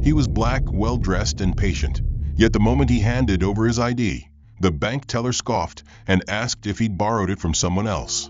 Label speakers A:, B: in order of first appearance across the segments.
A: He was black, well-dressed, and patient. Yet the moment he handed over his ID, the bank teller scoffed and asked if he'd borrowed it from someone else.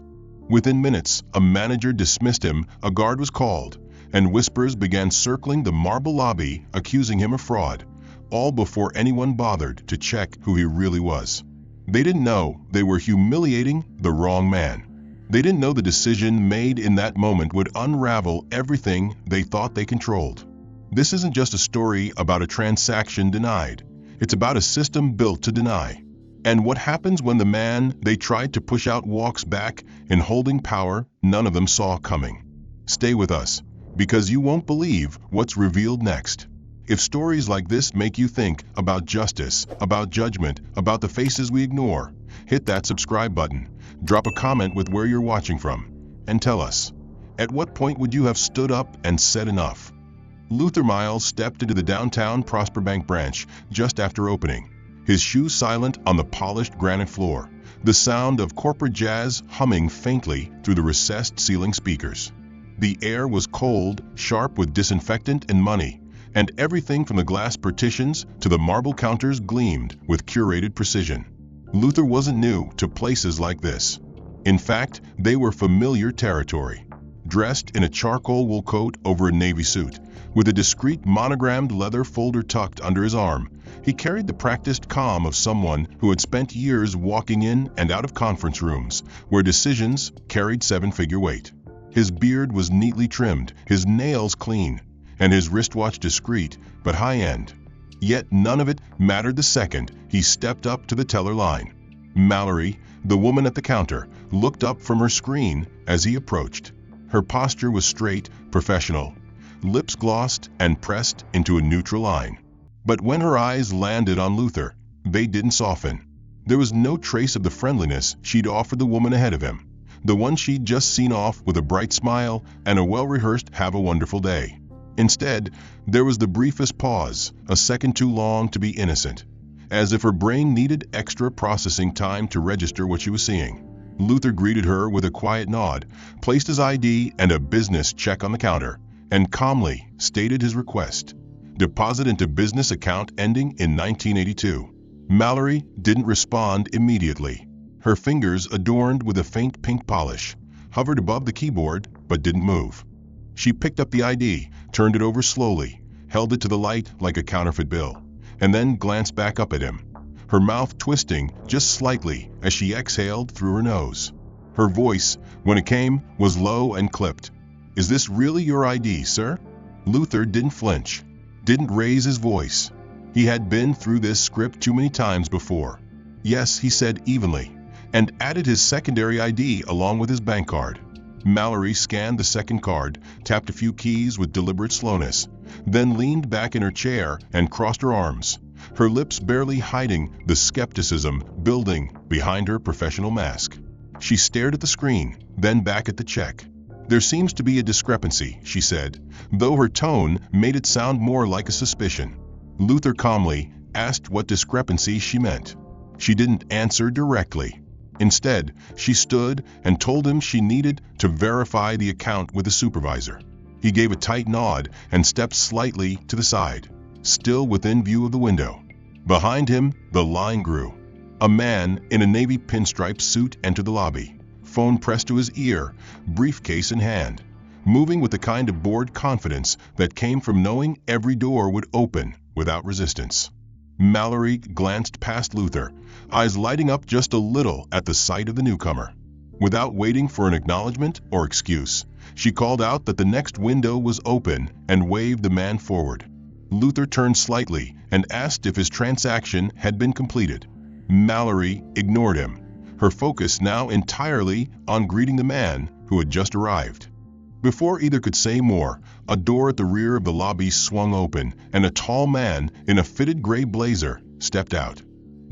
A: Within minutes, a manager dismissed him, a guard was called, and whispers began circling the marble lobby accusing him of fraud, all before anyone bothered to check who he really was. They didn't know they were humiliating the wrong man. They didn't know the decision made in that moment would unravel everything they thought they controlled. This isn't just a story about a transaction denied. It's about a system built to deny. And what happens when the man they tried to push out walks back in holding power none of them saw coming? Stay with us, because you won't believe what's revealed next. If stories like this make you think about justice, about judgment, about the faces we ignore, hit that subscribe button, drop a comment with where you're watching from, and tell us, at what point would you have stood up and said enough? Luther Miles stepped into the downtown Prosper Bank branch just after opening, his shoes silent on the polished granite floor, the sound of corporate jazz humming faintly through the recessed ceiling speakers. The air was cold, sharp with disinfectant and money, and everything from the glass partitions to the marble counters gleamed with curated precision. Luther wasn't new to places like this. In fact, they were familiar territory. Dressed in a charcoal wool coat over a navy suit, with a discreet monogrammed leather folder tucked under his arm, he carried the practiced calm of someone who had spent years walking in and out of conference rooms where decisions carried seven-figure weight. His beard was neatly trimmed, his nails clean, and his wristwatch discreet but high-end. Yet none of it mattered the second he stepped up to the teller line. Mallory, the woman at the counter, looked up from her screen as he approached. Her posture was straight, professional, lips glossed and pressed into a neutral line. But when her eyes landed on Luther, they didn't soften. There was no trace of the friendliness she'd offered the woman ahead of him, the one she'd just seen off with a bright smile and a well-rehearsed "have a wonderful day." Instead, there was the briefest pause, a second too long to be innocent, as if her brain needed extra processing time to register what she was seeing. Luther greeted her with a quiet nod, placed his ID and a business check on the counter, and calmly stated his request: deposit into business account ending in 1982. Mallory didn't respond immediately. Her fingers, adorned with a faint pink polish, hovered above the keyboard but didn't move. She picked up the ID, turned it over slowly, held it to the light like a counterfeit bill, and then glanced back up at him, her mouth twisting just slightly as she exhaled through her nose. Her voice, when it came, was low and clipped. "Is this really your ID, sir?" Luther didn't flinch, didn't raise his voice. He had been through this script too many times before. "Yes," he said evenly, and added his secondary ID along with his bank card. Mallory scanned the second card, tapped a few keys with deliberate slowness, then leaned back in her chair and crossed her arms, her lips barely hiding the skepticism building behind her professional mask. She stared at the screen, then back at the check. "There seems to be a discrepancy," she said, though her tone made it sound more like a suspicion. Luther calmly asked what discrepancy she meant. She didn't answer directly. Instead, she stood and told him she needed to verify the account with the supervisor. He gave a tight nod and stepped slightly to the side, still within view of the window. Behind him, the line grew. A man in a navy pinstripe suit entered the lobby, phone pressed to his ear, briefcase in hand, moving with the kind of bored confidence that came from knowing every door would open without resistance. Mallory glanced past Luther, eyes lighting up just a little at the sight of the newcomer. Without waiting for an acknowledgement or excuse, she called out that the next window was open and waved the man forward. Luther turned slightly and asked if his transaction had been completed. Mallory ignored him, her focus now entirely on greeting the man who had just arrived. Before either could say more, a door at the rear of the lobby swung open, and a tall man in a fitted gray blazer stepped out.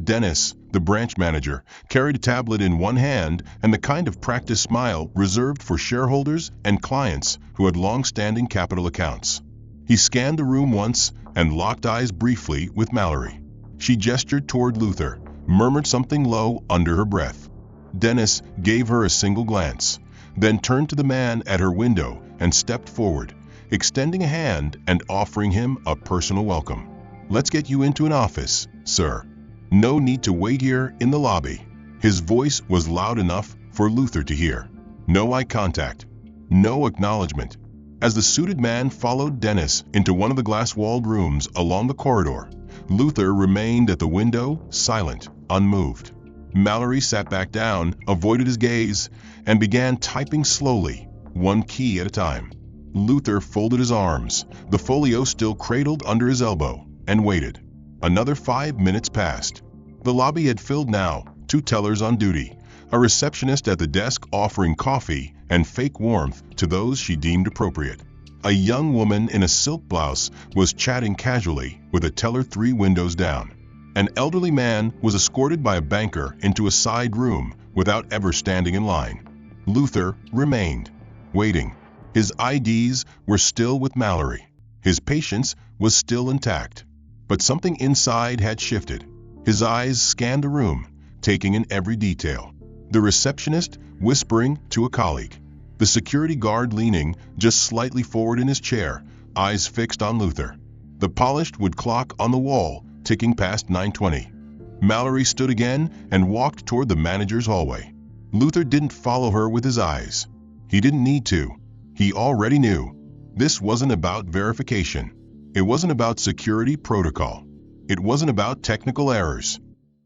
A: Dennis, the branch manager, carried a tablet in one hand and the kind of practiced smile reserved for shareholders and clients who had long-standing capital accounts. He scanned the room once and locked eyes briefly with Mallory. She gestured toward Luther, murmured something low under her breath. Dennis gave her a single glance, then turned to the man at her window and stepped forward, extending a hand and offering him a personal welcome. "Let's get you into an office, sir. No need to wait here in the lobby." His voice was loud enough for Luther to hear. No eye contact. No acknowledgement. As the suited man followed Dennis into one of the glass-walled rooms along the corridor, Luther remained at the window, silent, unmoved. Mallory sat back down, avoided his gaze, and began typing slowly, one key at a time. Luther folded his arms, the folio still cradled under his elbow, and waited. Another 5 minutes passed. The lobby had filled now, 2 tellers on duty, a receptionist at the desk offering coffee and fake warmth to those she deemed appropriate. A young woman in a silk blouse was chatting casually with a teller 3 windows down. An elderly man was escorted by a banker into a side room without ever standing in line. Luther remained, waiting. His IDs were still with Mallory. His patience was still intact. But something inside had shifted. His eyes scanned the room, taking in every detail. The receptionist whispering to a colleague. The security guard leaning just slightly forward in his chair, eyes fixed on Luther. The polished wood clock on the wall ticking past 9:20. Mallory stood again and walked toward the manager's hallway. Luther didn't follow her with his eyes. He didn't need to. He already knew. This wasn't about verification. It wasn't about security protocol. It wasn't about technical errors.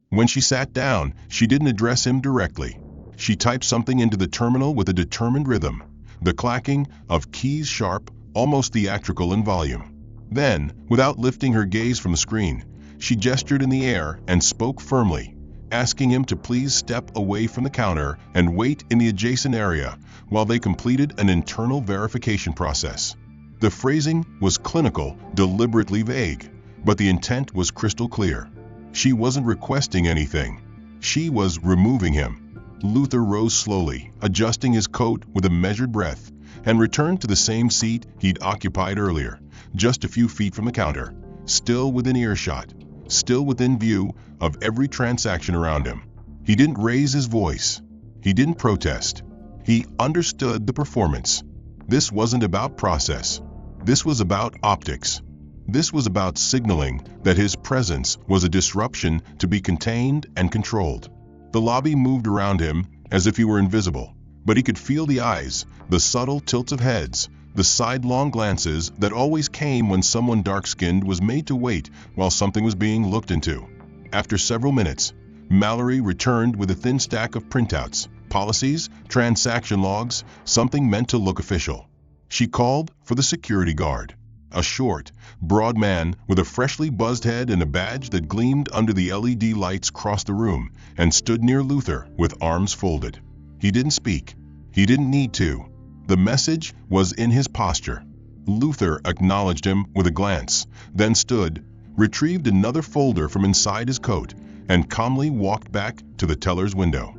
A: When she sat down, she didn't address him directly. She typed something into the terminal with a determined rhythm, the clacking of keys sharp, almost theatrical in volume. Then, without lifting her gaze from the screen, she gestured in the air and spoke firmly, asking him to please step away from the counter and wait in the adjacent area while they completed an internal verification process. The phrasing was clinical, deliberately vague, but the intent was crystal clear. She wasn't requesting anything. She was removing him. Luther rose slowly, adjusting his coat with a measured breath, and returned to the same seat he'd occupied earlier, just a few feet from the counter, still within earshot, still within view of every transaction around him. He didn't raise his voice. He didn't protest. He understood the performance. This wasn't about process. This was about optics. This was about signaling that his presence was a disruption to be contained and controlled. The lobby moved around him as if he were invisible, but he could feel the eyes, the subtle tilts of heads, the sidelong glances that always came when someone dark-skinned was made to wait while something was being looked into. After several minutes, Mallory returned with a thin stack of printouts, policies, transaction logs, something meant to look official. She called for the security guard, a short, broad man with a freshly buzzed head and a badge that gleamed under the LED lights across the room, and stood near Luther with arms folded. He didn't speak. He didn't need to. The message was in his posture. Luther acknowledged him with a glance, then stood, retrieved another folder from inside his coat, and calmly walked back to the teller's window.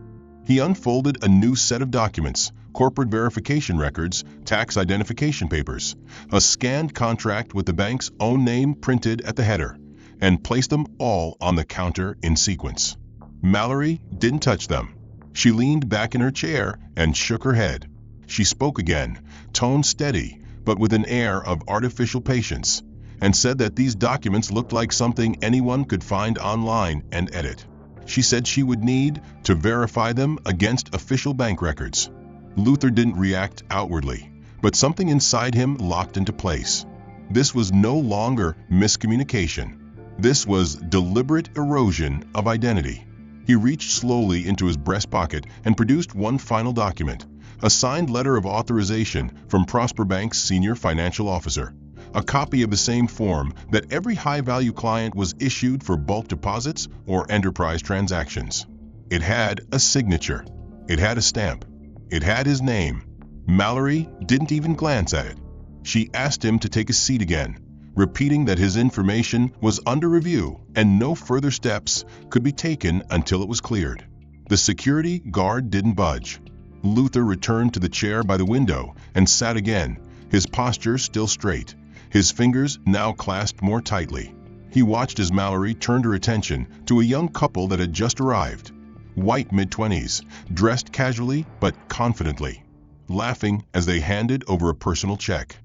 A: He unfolded a new set of documents, corporate verification records, tax identification papers, a scanned contract with the bank's own name printed at the header, and placed them all on the counter in sequence. Mallory didn't touch them. She leaned back in her chair and shook her head. She spoke again, tone steady, but with an air of artificial patience, and said that these documents looked like something anyone could find online and edit. She said she would need to verify them against official bank records. Luther didn't react outwardly, but something inside him locked into place. This was no longer miscommunication. This was deliberate erosion of identity. He reached slowly into his breast pocket and produced one final document, a signed letter of authorization from Prosper Bank's senior financial officer, a copy of the same form that every high-value client was issued for bulk deposits or enterprise transactions. It had a signature. It had a stamp. It had his name. Mallory didn't even glance at it. She asked him to take a seat again, repeating that his information was under review and no further steps could be taken until it was cleared. The security guard didn't budge. Luther returned to the chair by the window and sat again, his posture still straight, his fingers now clasped more tightly. He watched as Mallory turned her attention to a young couple that had just arrived, white mid-20s, dressed casually but confidently, laughing as they handed over a personal check.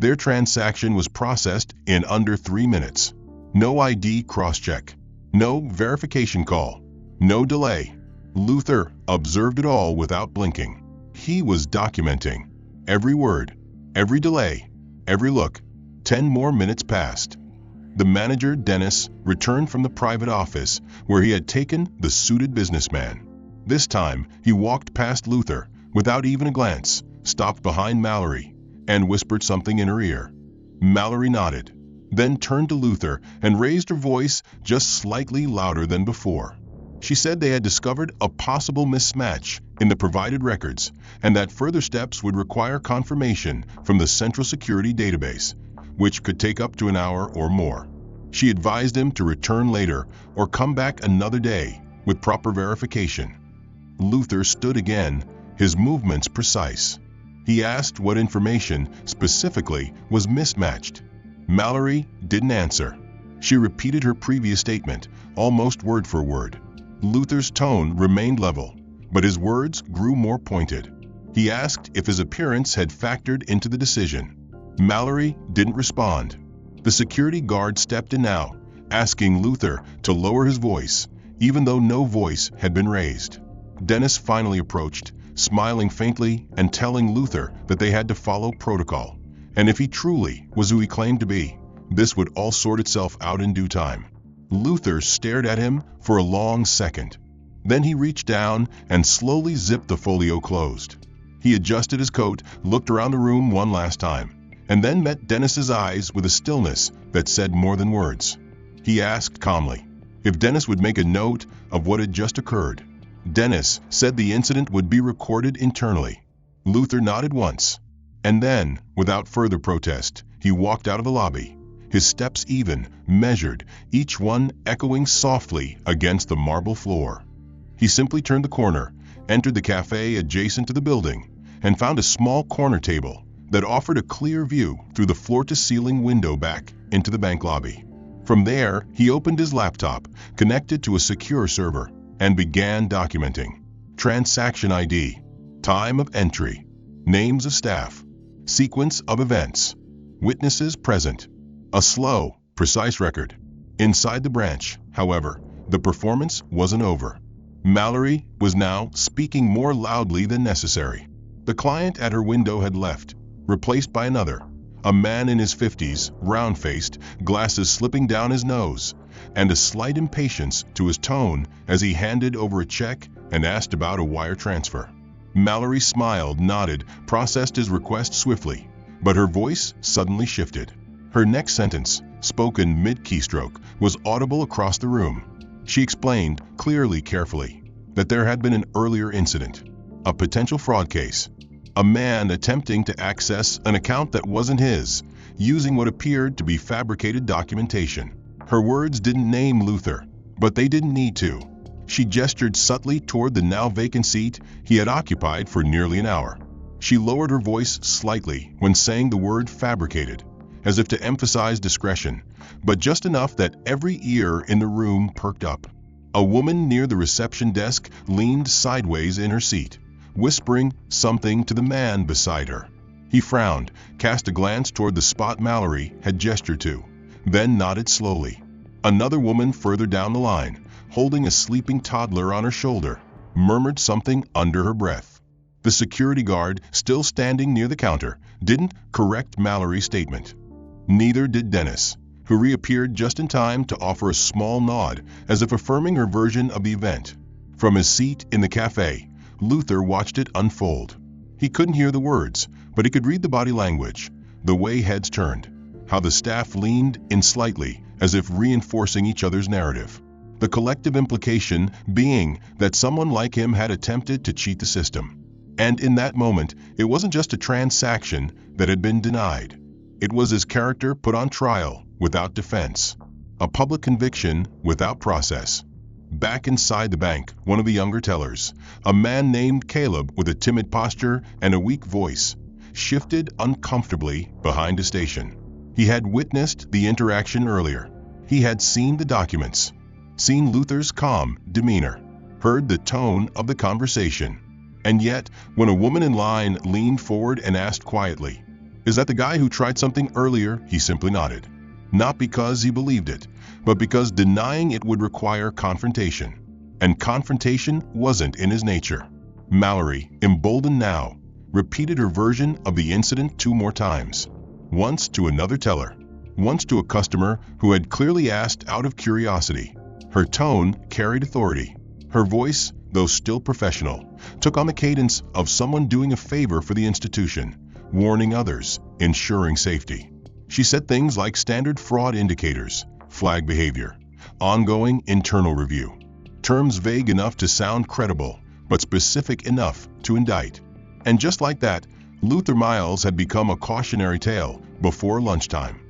A: Their transaction was processed in under 3 minutes. No ID cross-check. No verification call. No delay. Luther observed it all without blinking. He was documenting every word, every delay, every look. 10 more minutes passed. The manager, Dennis, returned from the private office where he had taken the suited businessman. This time, he walked past Luther without even a glance, stopped behind Mallory, and whispered something in her ear. Mallory nodded, then turned to Luther and raised her voice just slightly louder than before. She said they had discovered a possible mismatch in the provided records and that further steps would require confirmation from the Central Security Database, which could take up to an hour or more. She advised him to return later or come back another day with proper verification. Luther stood again, his movements precise. He asked what information specifically was mismatched. Mallory didn't answer. She repeated her previous statement, almost word for word. Luther's tone remained level, but his words grew more pointed. He asked if his appearance had factored into the decision. Mallory didn't respond. The security guard stepped in now, asking Luther to lower his voice, even though no voice had been raised. Dennis finally approached, smiling faintly and telling Luther that they had to follow protocol, and if he truly was who he claimed to be, this would all sort itself out in due time. Luther stared at him for a long second. Then he reached down and slowly zipped the folio closed. He adjusted his coat, looked around the room one last time, and then met Dennis's eyes with a stillness that said more than words. He asked calmly if Dennis would make a note of what had just occurred. Dennis said the incident would be recorded internally. Luther nodded once, and then, without further protest, he walked out of the lobby, his steps even, measured, each one echoing softly against the marble floor. He simply turned the corner, entered the cafe adjacent to the building, and found a small corner table that offered a clear view through the floor-to-ceiling window back into the bank lobby. From there, he opened his laptop, connected to a secure server, and began documenting. Transaction ID, time of entry, names of staff, sequence of events, witnesses present. A slow, precise record. Inside the branch, however, the performance wasn't over. Mallory was now speaking more loudly than necessary. The client at her window had left, replaced by another, a man in his 50s, round-faced, glasses slipping down his nose, and a slight impatience to his tone as he handed over a check and asked about a wire transfer. Mallory smiled, nodded, processed his request swiftly, but her voice suddenly shifted. Her next sentence, spoken mid-keystroke, was audible across the room. She explained, clearly, carefully, that there had been an earlier incident, a potential fraud case, a man attempting to access an account that wasn't his, using what appeared to be fabricated documentation. Her words didn't name Luther, but they didn't need to. She gestured subtly toward the now vacant seat he had occupied for nearly an hour. She lowered her voice slightly when saying the word fabricated, as if to emphasize discretion, but just enough that every ear in the room perked up. A woman near the reception desk leaned sideways in her seat, whispering something to the man beside her. He frowned, cast a glance toward the spot Mallory had gestured to, then nodded slowly. Another woman further down the line, holding a sleeping toddler on her shoulder, murmured something under her breath. The security guard, still standing near the counter, didn't correct Mallory's statement. Neither did Dennis, who reappeared just in time to offer a small nod as if affirming her version of the event. From his seat in the cafe, Luther watched it unfold. He couldn't hear the words, but he could read the body language, the way heads turned, how the staff leaned in slightly as if reinforcing each other's narrative. The collective implication being that someone like him had attempted to cheat the system. And in that moment, it wasn't just a transaction that had been denied. It was his character put on trial without defense, a public conviction without process. Back inside the bank, one of the younger tellers, a man named Caleb with a timid posture and a weak voice, shifted uncomfortably behind a station. He had witnessed the interaction earlier. He had seen the documents, seen Luther's calm demeanor, heard the tone of the conversation. And yet, when a woman in line leaned forward and asked quietly, Is that the guy who tried something earlier?" He simply nodded. Not because he believed it, but because denying it would require confrontation. And confrontation wasn't in his nature. Mallory, emboldened now, repeated her version of the incident 2 more times. Once to another teller, once to a customer who had clearly asked out of curiosity. Her tone carried authority. Her voice, though still professional, took on the cadence of someone doing a favor for the institution, warning others, ensuring safety. She said things like standard fraud indicators, flag behavior, ongoing internal review. Terms vague enough to sound credible, but specific enough to indict. And just like that, Luther Miles had become a cautionary tale before lunchtime.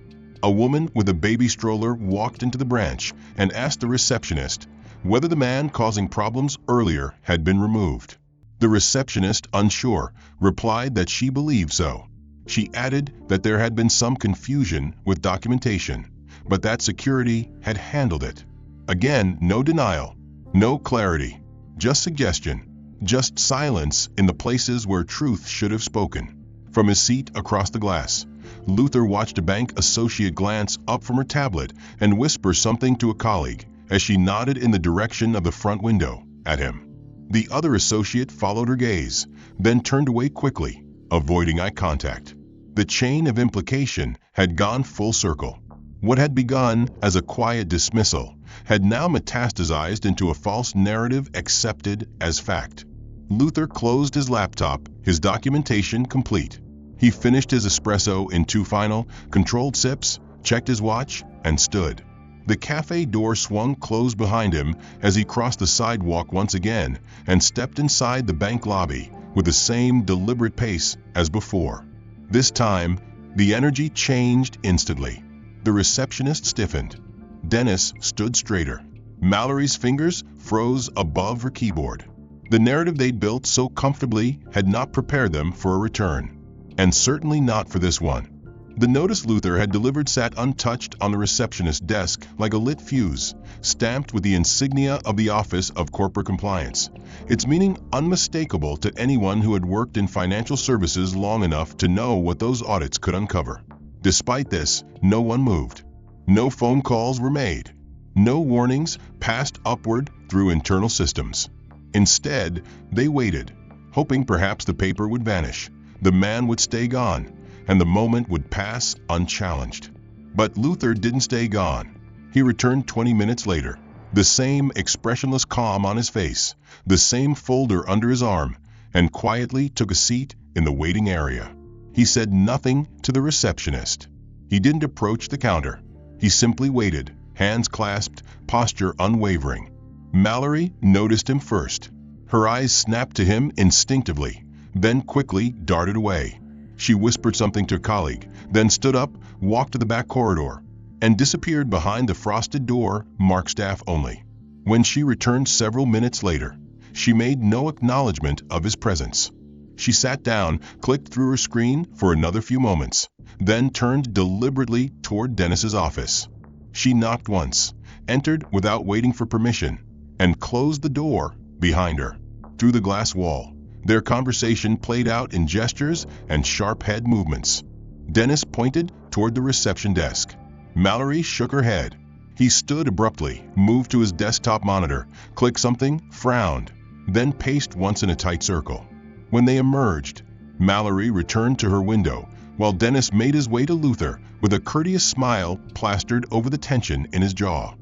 A: A woman with a baby stroller walked into the branch and asked the receptionist whether the man causing problems earlier had been removed. The receptionist, unsure, replied that she believed so. She added that there had been some confusion with documentation, but that security had handled it. Again, no denial, no clarity, just suggestion, just silence in the places where truth should have spoken. From his seat across the glass, Luther watched a bank associate glance up from her tablet and whisper something to a colleague as she nodded in the direction of the front window at him. The other associate followed her gaze, then turned away quickly, avoiding eye contact. The chain of implication had gone full circle. What had begun as a quiet dismissal had now metastasized into a false narrative accepted as fact. Luther closed his laptop, his documentation complete. He finished his espresso in 2 final, controlled sips, checked his watch, and stood. The cafe door swung closed behind him as he crossed the sidewalk once again and stepped inside the bank lobby with the same deliberate pace as before. This time, the energy changed instantly. The receptionist stiffened. Dennis stood straighter. Mallory's fingers froze above her keyboard. The narrative they'd built so comfortably had not prepared them for a return, and certainly not for this one. The notice Luther had delivered sat untouched on the receptionist's desk like a lit fuse, stamped with the insignia of the Office of Corporate Compliance, its meaning unmistakable to anyone who had worked in financial services long enough to know what those audits could uncover. Despite this, no one moved. No phone calls were made. No warnings passed upward through internal systems. Instead, they waited, hoping perhaps the paper would vanish, the man would stay gone, and the moment would pass unchallenged. But Luther didn't stay gone. He returned 20 minutes later, the same expressionless calm on his face, the same folder under his arm, and quietly took a seat in the waiting area. He said nothing to the receptionist. He didn't approach the counter. He simply waited, hands clasped, posture unwavering. Mallory noticed him first. Her eyes snapped to him instinctively, then quickly darted away. She whispered something to a colleague, then stood up, walked to the back corridor, and disappeared behind the frosted door marked staff only. When she returned several minutes later, she made no acknowledgement of his presence. She sat down, clicked through her screen for another few moments, then turned deliberately toward Dennis's office. She knocked once, entered without waiting for permission, and closed the door behind her. Through the glass wall, their conversation played out in gestures and sharp head movements. Dennis pointed toward the reception desk. Mallory shook her head. He stood abruptly, moved to his desktop monitor, clicked something, frowned, then paced once in a tight circle. When they emerged, Mallory returned to her window, while Dennis made his way to Luther with a courteous smile plastered over the tension in his jaw.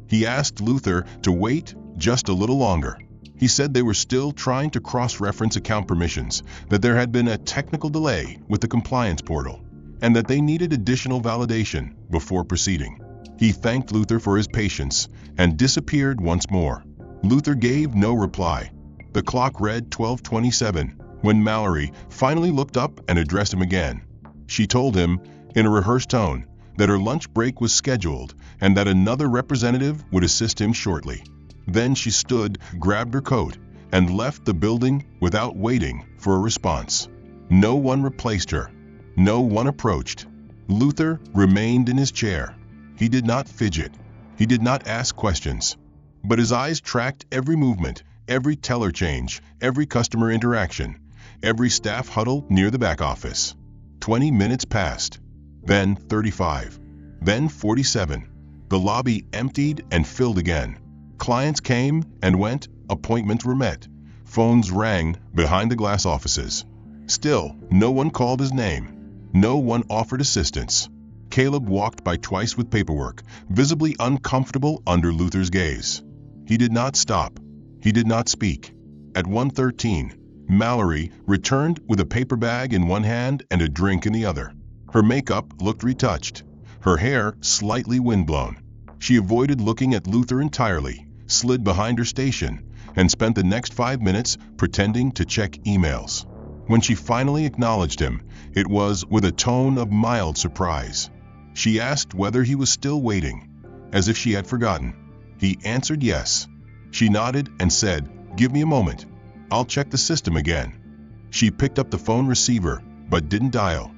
A: He asked Luther to wait just a little longer. He said they were still trying to cross-reference account permissions, that there had been a technical delay with the compliance portal, and that they needed additional validation before proceeding. He thanked Luther for his patience and disappeared once more. Luther gave no reply. The clock read 12:27 when Mallory finally looked up and addressed him again. She told him, in a rehearsed tone, that her lunch break was scheduled and that another representative would assist him shortly. Then she stood, grabbed her coat, and left the building without waiting for a response. No one replaced her. No one approached. Luther remained in his chair. He did not fidget. He did not ask questions. But his eyes tracked every movement, every teller change, every customer interaction, every staff huddle near the back office. 20 minutes passed. Then 35. Then 47. The lobby emptied and filled again. Clients came and went, appointments were met. Phones rang behind the glass offices. Still, no one called his name. No one offered assistance. Caleb walked by twice with paperwork, visibly uncomfortable under Luther's gaze. He did not stop. He did not speak. At 1:13, Mallory returned with a paper bag in one hand and a drink in the other. Her makeup looked retouched, her hair slightly windblown. She avoided looking at Luther entirely, slid behind her station, and spent the next 5 minutes pretending to check emails. When she finally acknowledged him, it was with a tone of mild surprise. She asked whether he was still waiting, as if she had forgotten. He answered yes. She nodded and said, "Give me a moment. I'll check the system again." She picked up the phone receiver, but didn't dial.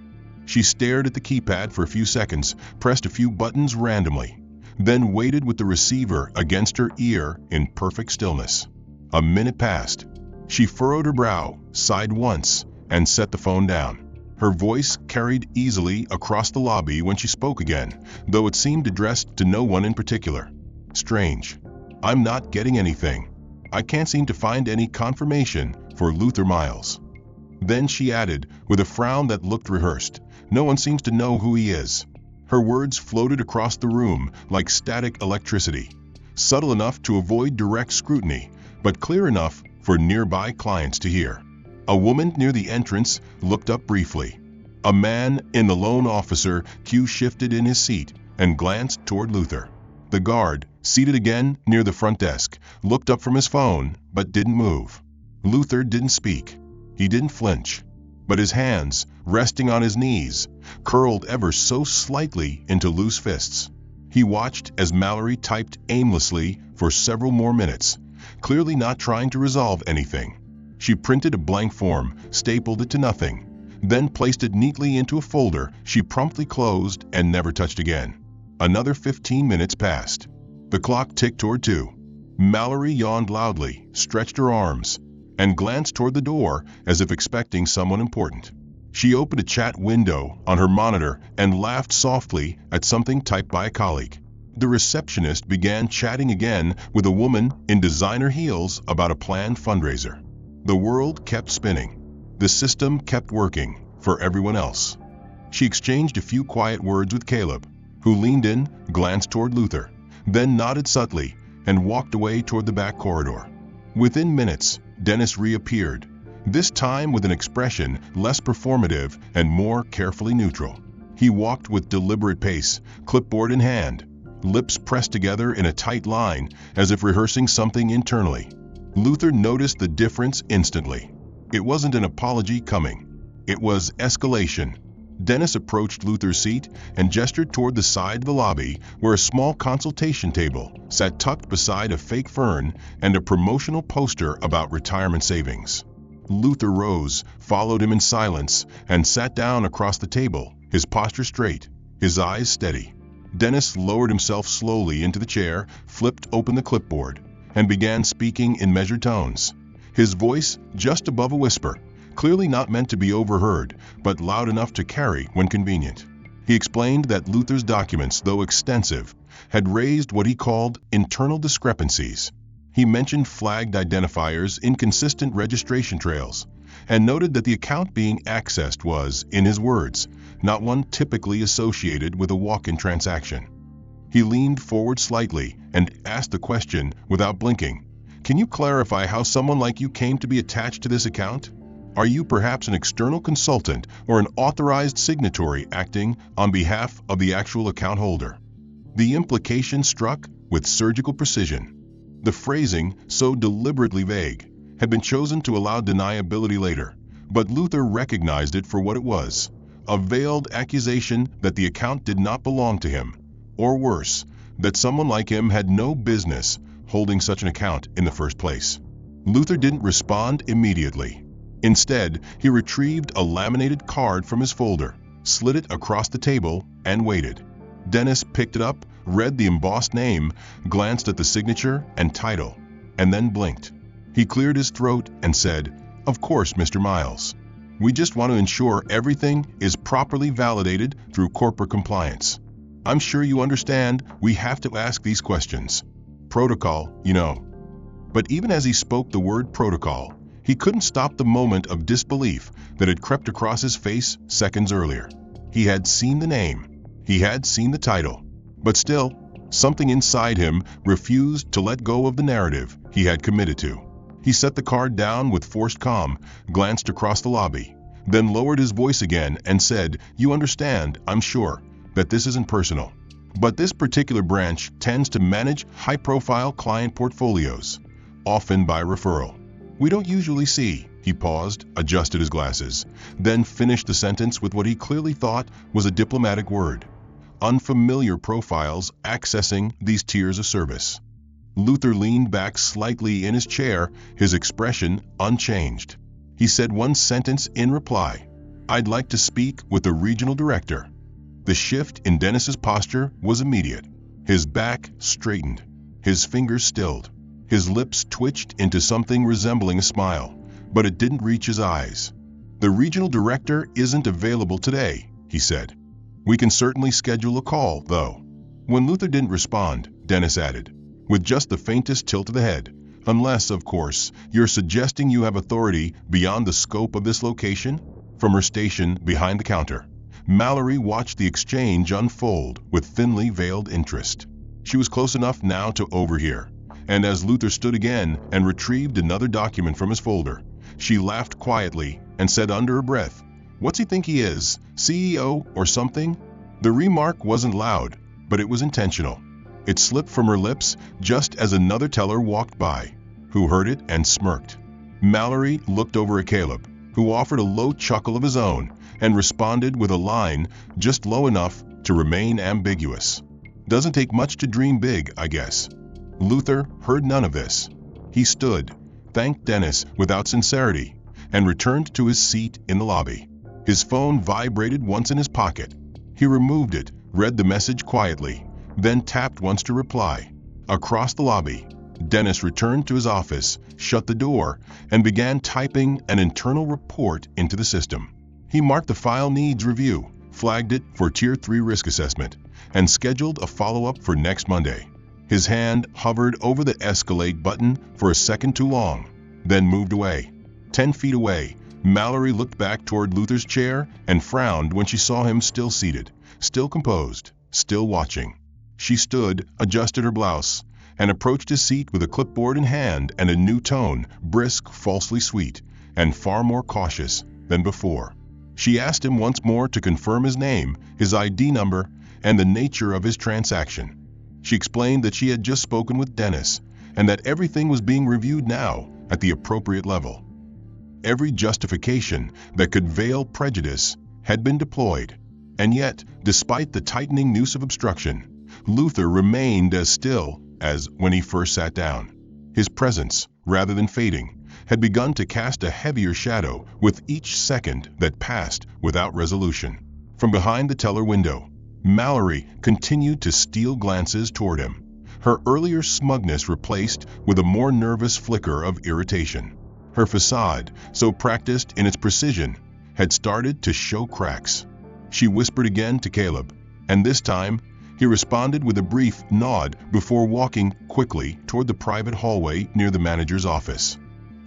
A: She stared at the keypad for a few seconds, pressed a few buttons randomly, then waited with the receiver against her ear in perfect stillness. A minute passed. She furrowed her brow, sighed once, and set the phone down. Her voice carried easily across the lobby when she spoke again, though it seemed addressed to no one in particular. "Strange. I'm not getting anything. I can't seem to find any confirmation for Luther Miles." Then she added, with a frown that looked rehearsed, "No one seems to know who he is." Her words floated across the room like static electricity, subtle enough to avoid direct scrutiny, but clear enough for nearby clients to hear. A woman near the entrance looked up briefly. A man in the lone officer queue shifted in his seat and glanced toward Luther. The guard, seated again near the front desk, looked up from his phone but didn't move. Luther didn't speak. He didn't flinch. But his hands, resting on his knees, curled ever so slightly into loose fists. He watched as Mallory typed aimlessly for several more minutes, clearly not trying to resolve anything. She printed a blank form, stapled it to nothing, then placed it neatly into a folder she promptly closed and never touched again. Another 15 minutes passed. The clock ticked toward 2. Mallory yawned loudly, stretched her arms, and glanced toward the door as if expecting someone important. She opened a chat window on her monitor and laughed softly at something typed by a colleague. The receptionist began chatting again with a woman in designer heels about a planned fundraiser. The world kept spinning. The system kept working for everyone else. She exchanged a few quiet words with Caleb, who leaned in, glanced toward Luther, then nodded subtly and walked away toward the back corridor. Within minutes, Dennis reappeared, this time with an expression less performative and more carefully neutral. He walked with deliberate pace, clipboard in hand, lips pressed together in a tight line as if rehearsing something internally. Luther noticed the difference instantly. It wasn't an apology coming. It was escalation. Dennis approached Luther's seat and gestured toward the side of the lobby where a small consultation table sat tucked beside a fake fern and a promotional poster about retirement savings. Luther rose, followed him in silence, and sat down across the table, his posture straight, his eyes steady. Dennis lowered himself slowly into the chair, flipped open the clipboard, and began speaking in measured tones, his voice just above a whisper, clearly not meant to be overheard, but loud enough to carry when convenient. He explained that Luther's documents, though extensive, had raised what he called internal discrepancies. He mentioned flagged identifiers, inconsistent registration trails, and noted that the account being accessed was, in his words, not one typically associated with a walk-in transaction. He leaned forward slightly and asked the question without blinking. "Can you clarify how someone like you came to be attached to this account? Are you perhaps an external consultant or an authorized signatory acting on behalf of the actual account holder?" The implication struck with surgical precision. The phrasing, so deliberately vague, had been chosen to allow deniability later, but Luther recognized it for what it was, a veiled accusation that the account did not belong to him, or worse, that someone like him had no business holding such an account in the first place. Luther didn't respond immediately. Instead, he retrieved a laminated card from his folder, slid it across the table, and waited. Dennis picked it up, read the embossed name, glanced at the signature and title, and then blinked. He cleared his throat and said, "Of course, Mr. Miles." We just want to ensure everything is properly validated through corporate compliance. I'm sure you understand we have to ask these questions. Protocol, you know." But even as he spoke the word protocol, he couldn't stop the moment of disbelief that had crept across his face seconds earlier. He had seen the name. He had seen the title. But still, something inside him refused to let go of the narrative he had committed to. He set the card down with forced calm, glanced across the lobby, then lowered his voice again and said, "You understand, I'm sure, that this isn't personal. But this particular branch tends to manage high-profile client portfolios, often by referral. We don't usually see." He paused, adjusted his glasses, then finished the sentence with what he clearly thought was a diplomatic word: "unfamiliar profiles accessing these tiers of service." Luther leaned back slightly in his chair, his expression unchanged. He said one sentence in reply: "I'd like to speak with the regional director." The shift in Dennis's posture was immediate. His back straightened, his fingers stilled, his lips twitched into something resembling a smile, but it didn't reach his eyes. "The regional director isn't available today," he said. "We can certainly schedule a call, though." When Luther didn't respond, Dennis added, with just the faintest tilt of the head, "Unless, of course, you're suggesting you have authority beyond the scope of this location?" From her station behind the counter, Mallory watched the exchange unfold with thinly veiled interest. She was close enough now to overhear, and as Luther stood again and retrieved another document from his folder, she laughed quietly and said under her breath, "What's he think he is, CEO or something?" The remark wasn't loud, but it was intentional. It slipped from her lips just as another teller walked by, who heard it and smirked. Mallory looked over at Caleb, who offered a low chuckle of his own and responded with a line just low enough to remain ambiguous. "Doesn't take much to dream big, I guess." Luther heard none of this. He stood, thanked Dennis without sincerity, and returned to his seat in the lobby. His phone vibrated once in his pocket. He removed it, read the message quietly, then tapped once to reply. Across the lobby, Dennis returned to his office, shut the door, and began typing an internal report into the system. He marked the file needs review, flagged it for Tier 3 risk assessment, and scheduled a follow-up for next Monday. His hand hovered over the escalate button for a second too long, then moved away. 10 feet away, Mallory looked back toward Luther's chair and frowned when she saw him still seated, still composed, still watching. She stood, adjusted her blouse, and approached his seat with a clipboard in hand and a new tone, brisk, falsely sweet, and far more cautious than before. She asked him once more to confirm his name, his ID number, and the nature of his transaction. She explained that she had just spoken with Dennis, and that everything was being reviewed now at the appropriate level. Every justification that could veil prejudice had been deployed, and yet, despite the tightening noose of obstruction, Luther remained as still as when he first sat down. His presence, rather than fading, had begun to cast a heavier shadow with each second that passed without resolution. From behind the teller window, Mallory continued to steal glances toward him, her earlier smugness replaced with a more nervous flicker of irritation. Her facade, so practiced in its precision, had started to show cracks. She whispered again to Caleb, and this time, he responded with a brief nod before walking quickly toward the private hallway near the manager's office.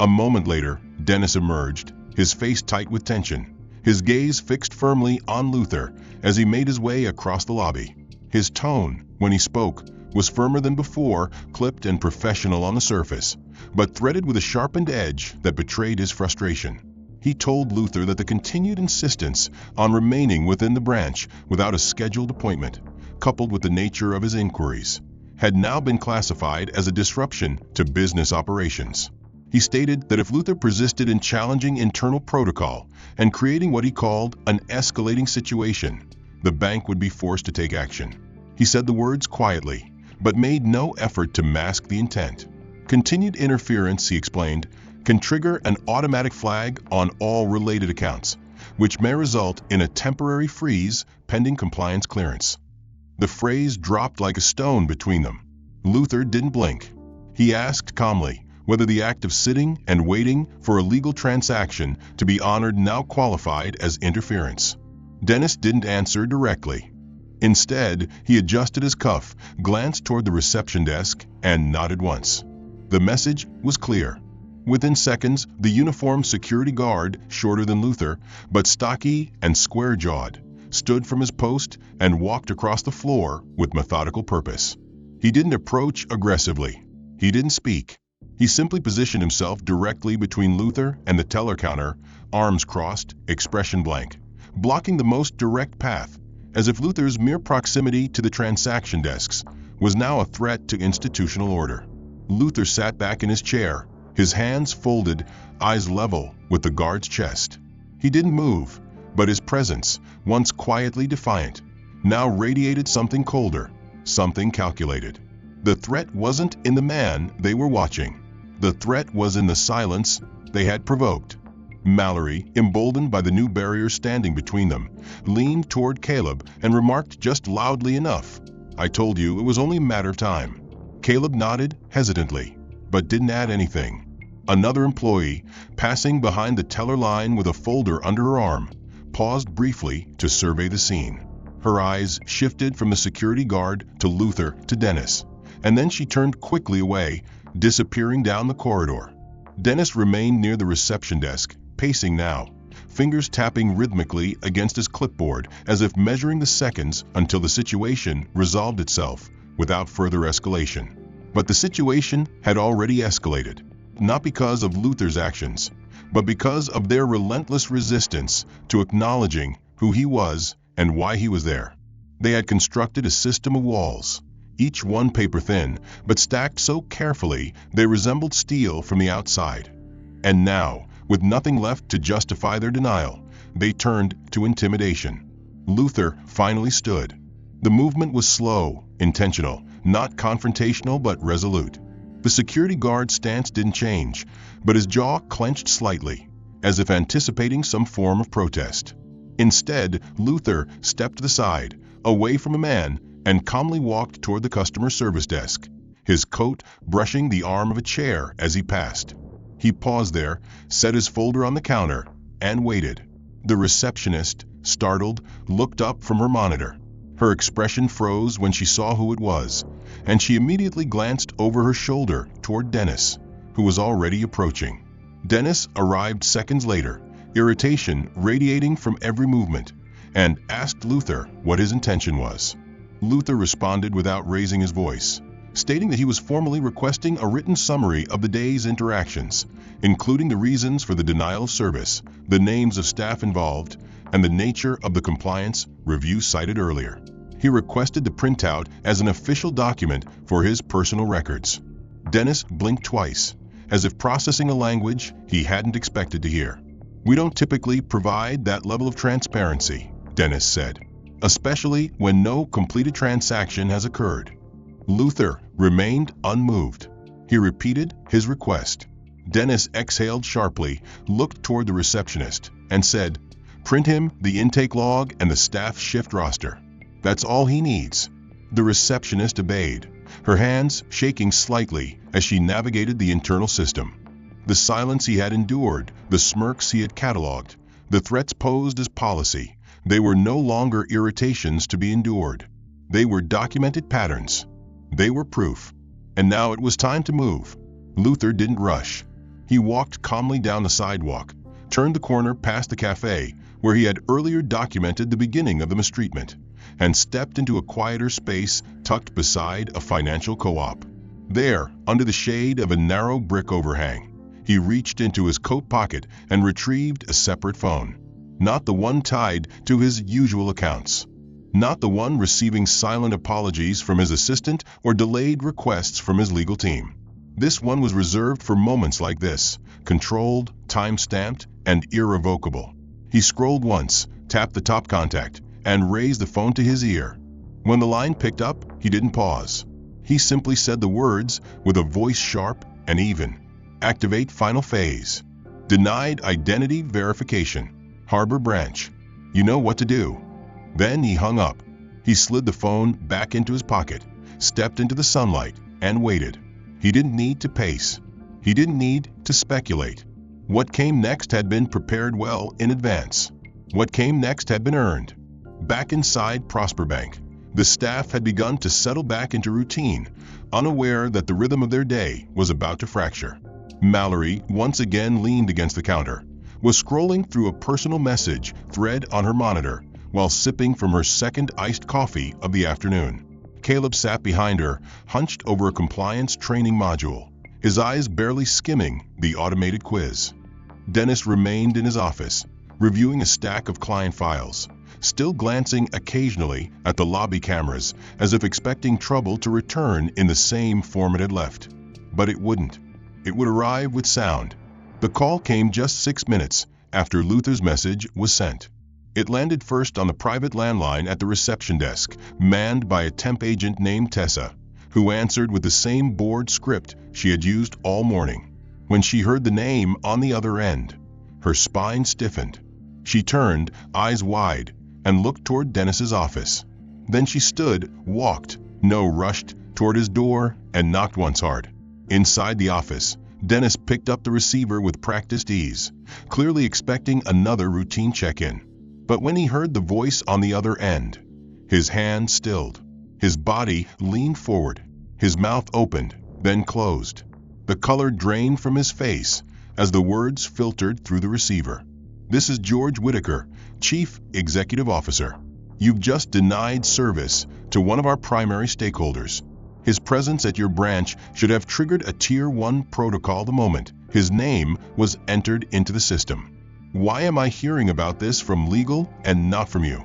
A: A moment later, Dennis emerged, his face tight with tension, his gaze fixed firmly on Luther as he made his way across the lobby. His tone, when he spoke, was firmer than before, clipped and professional on the surface, but threaded with a sharpened edge that betrayed his frustration. He told Luther that the continued insistence on remaining within the branch without a scheduled appointment, coupled with the nature of his inquiries, had now been classified as a disruption to business operations. He stated that if Luther persisted in challenging internal protocol and creating what he called an escalating situation, the bank would be forced to take action. He said the words quietly, but made no effort to mask the intent. Continued interference, he explained, can trigger an automatic flag on all related accounts, which may result in a temporary freeze pending compliance clearance. The phrase dropped like a stone between them. Luther didn't blink. He asked calmly, whether the act of sitting and waiting for a legal transaction to be honored now qualified as interference. Dennis didn't answer directly. Instead, he adjusted his cuff, glanced toward the reception desk, and nodded once. The message was clear. Within seconds, the uniformed security guard, shorter than Luther, but stocky and square-jawed, stood from his post and walked across the floor with methodical purpose. He didn't approach aggressively. He didn't speak. He simply positioned himself directly between Luther and the teller counter, arms crossed, expression blank, blocking the most direct path, as if Luther's mere proximity to the transaction desks was now a threat to institutional order. Luther sat back in his chair, his hands folded, eyes level with the guard's chest. He didn't move, but his presence, once quietly defiant, now radiated something colder, something calculated. The threat wasn't in the man they were watching. The threat was in the silence they had provoked. Mallory, emboldened by the new barrier standing between them, leaned toward Caleb and remarked just loudly enough, "I told you it was only a matter of time." Caleb nodded hesitantly, but didn't add anything. Another employee, passing behind the teller line with a folder under her arm, paused briefly to survey the scene. Her eyes shifted from the security guard to Luther to Dennis, and then she turned quickly away, disappearing down the corridor. Dennis remained near the reception desk, pacing now, fingers tapping rhythmically against his clipboard as if measuring the seconds until the situation resolved itself without further escalation. But the situation had already escalated, not because of Luther's actions, but because of their relentless resistance to acknowledging who he was and why he was there. They had constructed a system of walls, each one paper thin, but stacked so carefully they resembled steel from the outside. And now, with nothing left to justify their denial, they turned to intimidation. Luther finally stood. The movement was slow, intentional, not confrontational but resolute. The security guard's stance didn't change, but his jaw clenched slightly, as if anticipating some form of protest. Instead, Luther stepped to the side, away from a man, and calmly walked toward the customer service desk, his coat brushing the arm of a chair as he passed. He paused there, set his folder on the counter, and waited. The receptionist, startled, looked up from her monitor. Her expression froze when she saw who it was, and she immediately glanced over her shoulder toward Dennis, who was already approaching. Dennis arrived seconds later, irritation radiating from every movement, and asked Luther what his intention was. Luther responded without raising his voice, stating that he was formally requesting a written summary of the day's interactions, including the reasons for the denial of service, the names of staff involved, and the nature of the compliance review cited earlier. He requested the printout as an official document for his personal records. Dennis blinked twice, as if processing a language he hadn't expected to hear. "We don't typically provide that level of transparency," Dennis said, "especially when no completed transaction has occurred." Luther remained unmoved. He repeated his request. Dennis exhaled sharply, looked toward the receptionist, and said, "Print him the intake log and the staff shift roster. That's all he needs." The receptionist obeyed, her hands shaking slightly as she navigated the internal system. The silence he had endured, the smirks he had cataloged, the threats posed as policy, they were no longer irritations to be endured. They were documented patterns. They were proof. And now it was time to move. Luther didn't rush. He walked calmly down the sidewalk, turned the corner past the cafe, where he had earlier documented the beginning of the mistreatment, and stepped into a quieter space tucked beside a financial co-op. There, under the shade of a narrow brick overhang, he reached into his coat pocket and retrieved a separate phone. Not the one tied to his usual accounts. Not the one receiving silent apologies from his assistant or delayed requests from his legal team. This one was reserved for moments like this, controlled, time-stamped, and irrevocable. He scrolled once, tapped the top contact, and raised the phone to his ear. When the line picked up, he didn't pause. He simply said the words with a voice sharp and even. "Activate final phase. Denied identity verification. Harbor Branch. You know what to do." Then he hung up. He slid the phone back into his pocket, stepped into the sunlight, and waited. He didn't need to pace. He didn't need to speculate. What came next had been prepared well in advance. What came next had been earned. Back inside Prosper Bank, the staff had begun to settle back into routine, unaware that the rhythm of their day was about to fracture. Mallory once again leaned against the counter, was scrolling through a personal message thread on her monitor while sipping from her second iced coffee of the afternoon. Caleb sat behind her, hunched over a compliance training module, his eyes barely skimming the automated quiz. Dennis remained in his office, reviewing a stack of client files, still glancing occasionally at the lobby cameras as if expecting trouble to return in the same form it had left. But it wouldn't. It would arrive with sound. The call came just 6 minutes after Luther's message was sent. It landed first on the private landline at the reception desk, manned by a temp agent named Tessa, who answered with the same bored script she had used all morning. When she heard the name on the other end, her spine stiffened. She turned, eyes wide, and looked toward Dennis's office. Then she stood, walked, rushed, toward his door and knocked once hard. Inside the office, Dennis picked up the receiver with practiced ease, clearly expecting another routine check-in. But when he heard the voice on the other end, his hand stilled. His body leaned forward. His mouth opened, then closed. The color drained from his face as the words filtered through the receiver. "This is George Whitaker, Chief Executive Officer. You've just denied service to one of our primary stakeholders. His presence at your branch should have triggered a Tier 1 protocol the moment his name was entered into the system. Why am I hearing about this from legal and not from you?"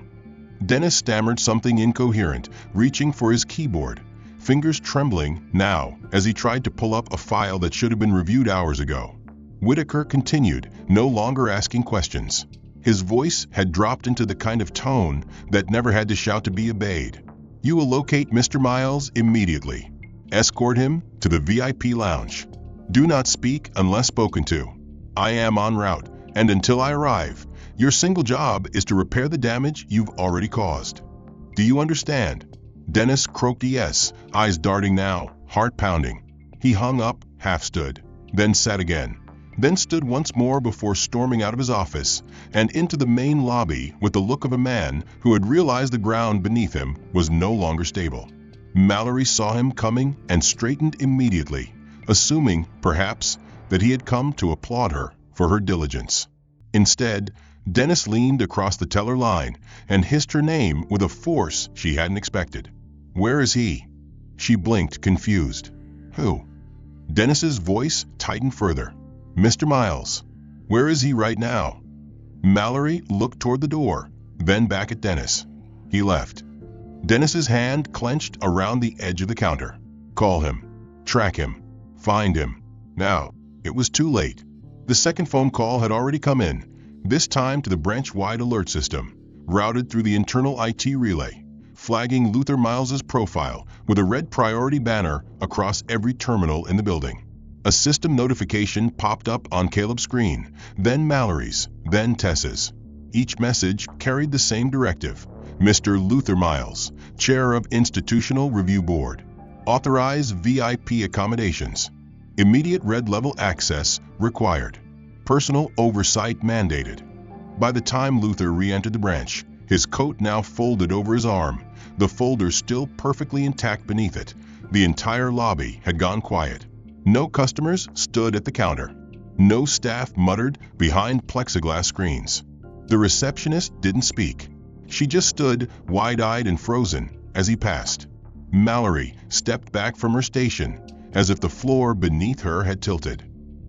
A: Dennis stammered something incoherent, reaching for his keyboard, fingers trembling now as he tried to pull up a file that should have been reviewed hours ago. Whitaker continued, no longer asking questions. His voice had dropped into the kind of tone that never had to shout to be obeyed. "You will locate Mr. Miles immediately. Escort him to the VIP lounge. Do not speak unless spoken to. I am en route, and until I arrive, your single job is to repair the damage you've already caused. Do you understand?" Dennis croaked yes, eyes darting now, heart pounding. He hung up, half stood, then sat again, then stood once more before storming out of his office and into the main lobby with the look of a man who had realized the ground beneath him was no longer stable. Mallory saw him coming and straightened immediately, assuming, perhaps, that he had come to applaud her for her diligence. Instead, Dennis leaned across the teller line and hissed her name with a force she hadn't expected. "Where is he?" She blinked, confused. "Who?" Dennis's voice tightened further. "Mr. Miles. Where is he right now?" Mallory looked toward the door, then back at Dennis. "He left." Dennis's hand clenched around the edge of the counter. "Call him. Track him. Find him. Now." It was too late. The second phone call had already come in, this time to the branch-wide alert system, routed through the internal IT relay, flagging Luther Miles's profile with a red priority banner across every terminal in the building. A system notification popped up on Caleb's screen, then Mallory's, then Tessa's. Each message carried the same directive: Mr. Luther Miles, Chair of Institutional Review Board. Authorize VIP accommodations. Immediate red-level access required. Personal oversight mandated. By the time Luther re-entered the branch, his coat now folded over his arm, the folder still perfectly intact beneath it, the entire lobby had gone quiet. No customers stood at the counter. No staff muttered behind plexiglass screens. The receptionist didn't speak. She just stood, wide-eyed and frozen, as he passed. Mallory stepped back from her station, as if the floor beneath her had tilted.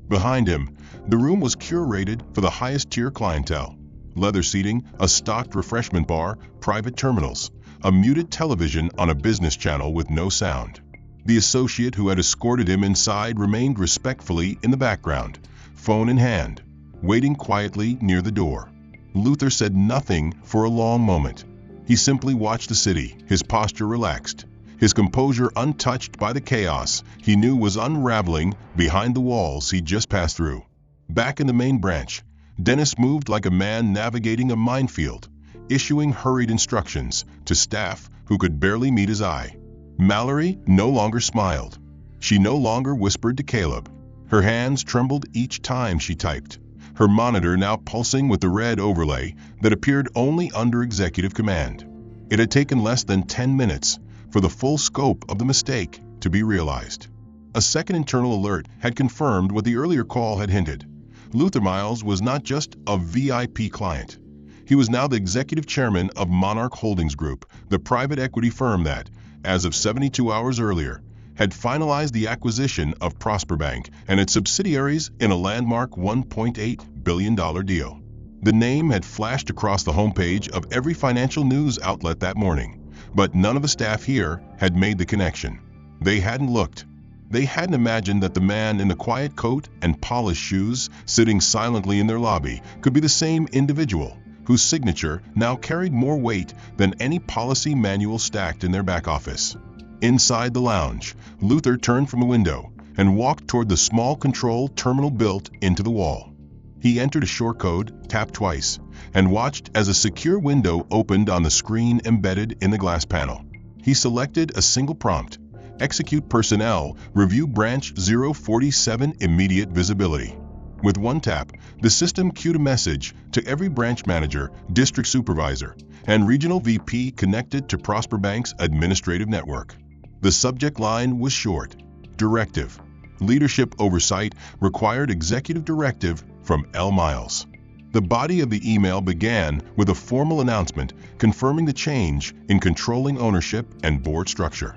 A: Behind him, the room was curated for the highest-tier clientele. Leather seating, a stocked refreshment bar, private terminals, a muted television on a business channel with no sound. The associate who had escorted him inside remained respectfully in the background, phone in hand, waiting quietly near the door. Luther said nothing for a long moment. He simply watched the city, his posture relaxed, his composure untouched by the chaos he knew was unraveling behind the walls he'd just passed through. Back in the main branch, Dennis moved like a man navigating a minefield, issuing hurried instructions to staff who could barely meet his eye. Mallory no longer smiled. She no longer whispered to Caleb. Her hands trembled each time she typed, her monitor now pulsing with the red overlay that appeared only under executive command. It had taken less than 10 minutes for the full scope of the mistake to be realized. A second internal alert had confirmed what the earlier call had hinted. Luther Miles was not just a VIP client. He was now the executive chairman of Monarch Holdings Group, the private equity firm that, as of 72 hours earlier, had finalized the acquisition of Prosper Bank and its subsidiaries in a landmark $1.8 billion deal. The name had flashed across the homepage of every financial news outlet that morning, but none of the staff here had made the connection. They hadn't looked. They hadn't imagined that the man in the quiet coat and polished shoes sitting silently in their lobby could be the same individual whose signature now carried more weight than any policy manual stacked in their back office. Inside the lounge, Luther turned from a window and walked toward the small control terminal built into the wall. He entered a short code, tapped twice, and watched as a secure window opened on the screen embedded in the glass panel. He selected a single prompt: Execute Personnel, Review Branch 047 Immediate Visibility. With one tap, the system queued a message to every branch manager, district supervisor, and regional VP connected to Prosper Bank's administrative network. The subject line was short: Directive. Leadership oversight required executive directive from L. Miles. The body of the email began with a formal announcement confirming the change in controlling ownership and board structure.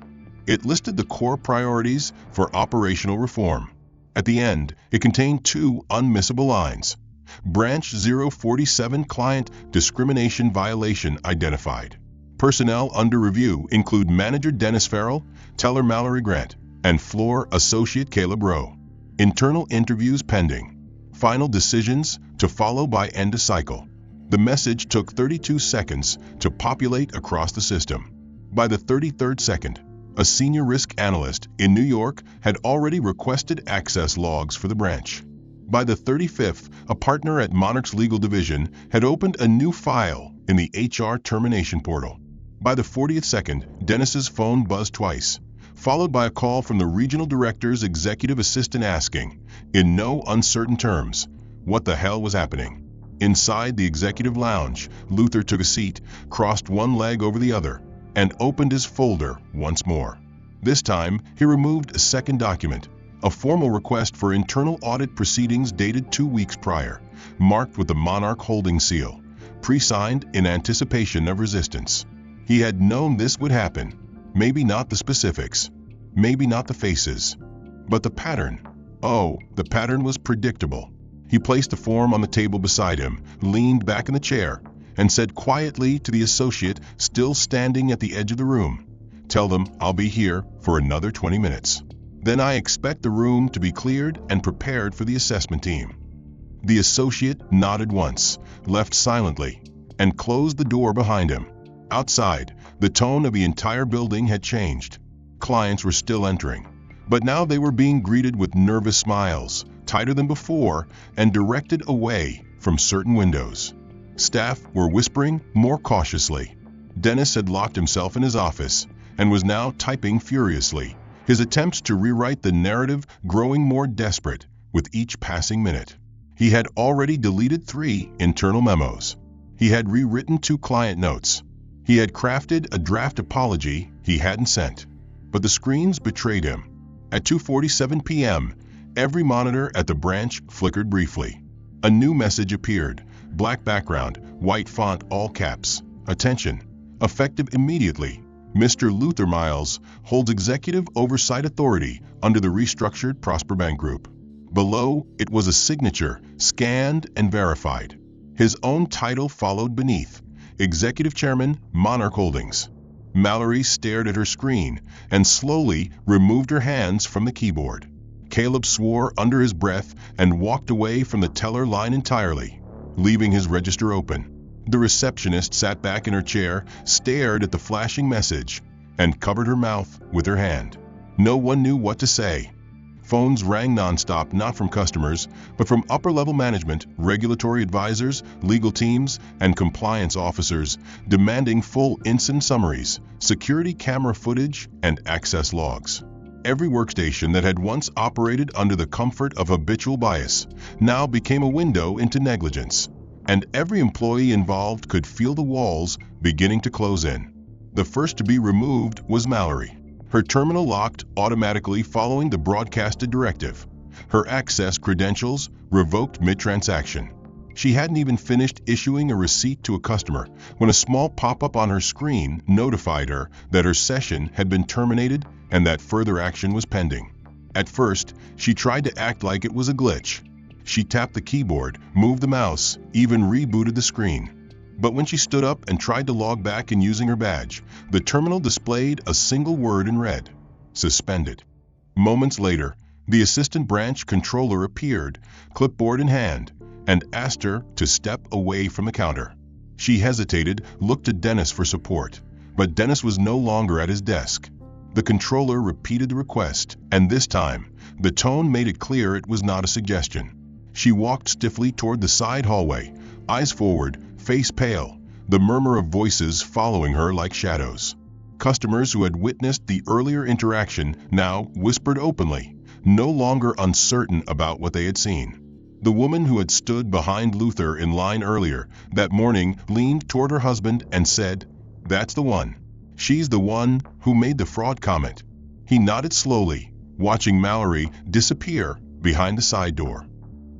A: It listed the core priorities for operational reform. At the end, it contained two unmissable lines. Branch 047 client discrimination violation identified. Personnel under review include Manager Dennis Farrell, Teller Mallory Grant, and Floor Associate Caleb Rowe. Internal interviews pending. Final decisions to follow by end of cycle. The message took 32 seconds to populate across the system. By the 33rd second, a senior risk analyst in New York had already requested access logs for the branch. By the 35th, a partner at Monarch's legal division had opened a new file in the HR termination portal. By the 40th second, Dennis's phone buzzed twice, followed by a call from the regional director's executive assistant asking, in no uncertain terms, what the hell was happening. Inside the executive lounge, Luther took a seat, crossed one leg over the other, and opened his folder once more. This time, he removed a second document, a formal request for internal audit proceedings dated 2 weeks prior, marked with the Monarch Holdings seal, pre-signed in anticipation of resistance. He had known this would happen. Maybe not the specifics, maybe not the faces, but the pattern. Oh, the pattern was predictable. He placed the form on the table beside him, leaned back in the chair, and said quietly to the associate still standing at the edge of the room, "Tell them I'll be here for another 20 minutes. Then I expect the room to be cleared and prepared for the assessment team." The associate nodded once, left silently, and closed the door behind him. Outside, the tone of the entire building had changed. Clients were still entering, but now they were being greeted with nervous smiles, tighter than before, and directed away from certain windows. Staff were whispering more cautiously. Dennis had locked himself in his office and was now typing furiously, his attempts to rewrite the narrative growing more desperate with each passing minute. He had already deleted 3 internal memos. He had rewritten 2 client notes. He had crafted a draft apology he hadn't sent. But the screens betrayed him. At 2:47 p.m., every monitor at the branch flickered briefly. A new message appeared. Black background, white font, all caps. Attention. Effective immediately. Mr. Luther Miles holds executive oversight authority under the restructured Prosper Bank Group. Below, it was a signature, scanned and verified. His own title followed beneath. Executive Chairman, Monarch Holdings. Mallory stared at her screen and slowly removed her hands from the keyboard. Caleb swore under his breath and walked away from the teller line entirely, leaving his register open. The receptionist sat back in her chair, stared at the flashing message, and covered her mouth with her hand. No one knew what to say. Phones rang nonstop, not from customers, but from upper-level management, regulatory advisors, legal teams, and compliance officers, demanding full incident summaries, security camera footage, and access logs. Every workstation that had once operated under the comfort of habitual bias now became a window into negligence, and every employee involved could feel the walls beginning to close in. The first to be removed was Mallory. Her terminal locked automatically following the broadcasted directive. Her access credentials revoked mid-transaction. She hadn't even finished issuing a receipt to a customer when a small pop-up on her screen notified her that her session had been terminated and that further action was pending. At first, she tried to act like it was a glitch. She tapped the keyboard, moved the mouse, even rebooted the screen. But when she stood up and tried to log back in using her badge, the terminal displayed a single word in red: suspended. Moments later, the assistant branch controller appeared, clipboard in hand, and asked her to step away from the counter. She hesitated, looked to Dennis for support, but Dennis was no longer at his desk. The controller repeated the request, and this time, the tone made it clear it was not a suggestion. She walked stiffly toward the side hallway, eyes forward, face pale, the murmur of voices following her like shadows. Customers who had witnessed the earlier interaction now whispered openly, no longer uncertain about what they had seen. The woman who had stood behind Luther in line earlier that morning leaned toward her husband and said, "That's the one. She's the one who made the fraud comment." He nodded slowly, watching Mallory disappear behind the side door.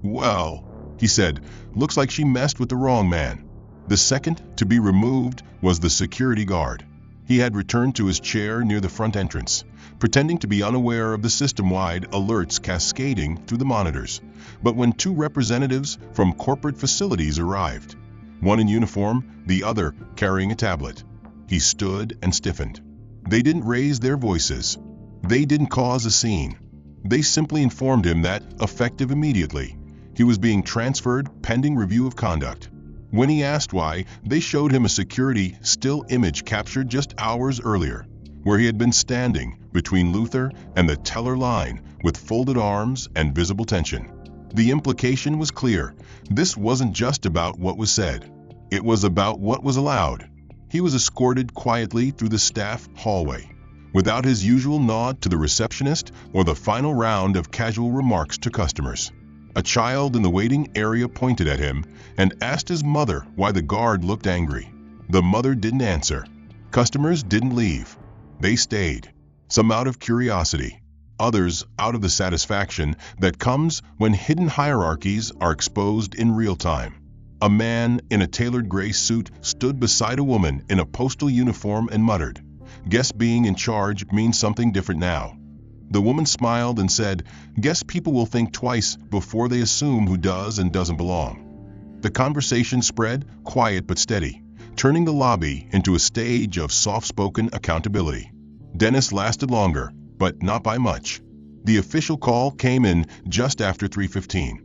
A: "Well," he said, "looks like she messed with the wrong man." The second to be removed was the security guard. He had returned to his chair near the front entrance, pretending to be unaware of the system-wide alerts cascading through the monitors. But when two representatives from corporate facilities arrived, one in uniform, the other carrying a tablet, he stood and stiffened. They didn't raise their voices. They didn't cause a scene. They simply informed him that, effective immediately, he was being transferred pending review of conduct. When he asked why, they showed him a security still image captured just hours earlier, where he had been standing between Luther and the teller line with folded arms and visible tension. The implication was clear. This wasn't just about what was said. It was about what was allowed. He was escorted quietly through the staff hallway, without his usual nod to the receptionist or the final round of casual remarks to customers. A child in the waiting area pointed at him and asked his mother why the guard looked angry. The mother didn't answer. Customers didn't leave. They stayed, some out of curiosity, others out of the satisfaction that comes when hidden hierarchies are exposed in real time. A man in a tailored gray suit stood beside a woman in a postal uniform and muttered, "Guess being in charge means something different now." The woman smiled and said, "Guess people will think twice before they assume who does and doesn't belong." The conversation spread, quiet but steady, turning the lobby into a stage of soft-spoken accountability. Dennis lasted longer, but not by much. The official call came in just after 3:15.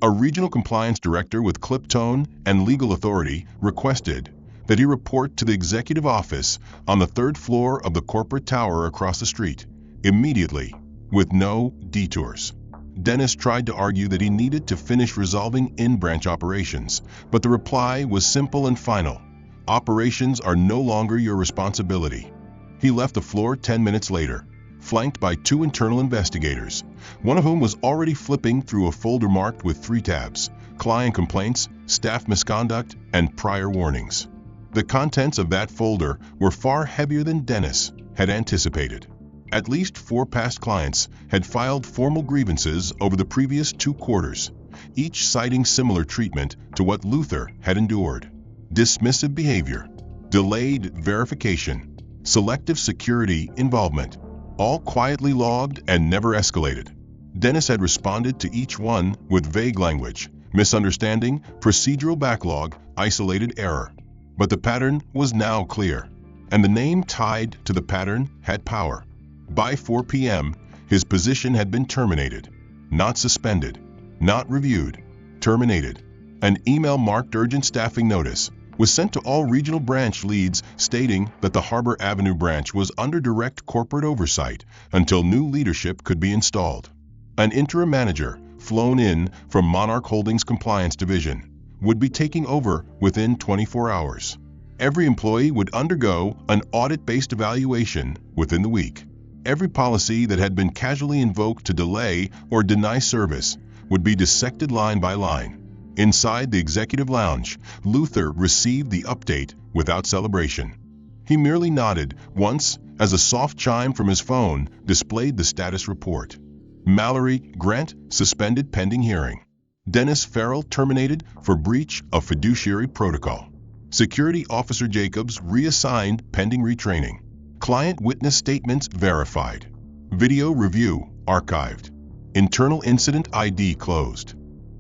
A: A regional compliance director with clip tone and legal authority requested that he report to the executive office on the third floor of the corporate tower across the street, immediately, with no detours. Dennis tried to argue that he needed to finish resolving in-branch operations, but the reply was simple and final. Operations are no longer your responsibility. He left the floor 10 minutes later, flanked by two internal investigators, one of whom was already flipping through a folder marked with 3 tabs: client complaints, staff misconduct, and prior warnings. The contents of that folder were far heavier than Dennis had anticipated. At least 4 past clients had filed formal grievances over the previous 2 quarters, each citing similar treatment to what Luther had endured: dismissive behavior, delayed verification, selective security involvement, all quietly logged and never escalated. Dennis had responded to each one with vague language: misunderstanding, procedural backlog, isolated error. But the pattern was now clear, and the name tied to the pattern had power. By 4 p.m., his position had been terminated, not suspended, not reviewed, terminated. An email marked urgent staffing notice was sent to all regional branch leads stating that the Harbor Avenue branch was under direct corporate oversight until new leadership could be installed. An interim manager, flown in from Monarch Holdings Compliance Division, would be taking over within 24 hours. Every employee would undergo an audit-based evaluation within the week. every policy that had been casually invoked to delay or deny service would be dissected line by line. Inside the executive lounge, Luther received the update without celebration. He merely nodded once as a soft chime from his phone displayed the status report. Mallory Grant suspended pending hearing. Dennis Farrell terminated for breach of fiduciary protocol. Security Officer Jacobs reassigned pending retraining. Client witness statements verified. Video review archived. Internal incident ID closed.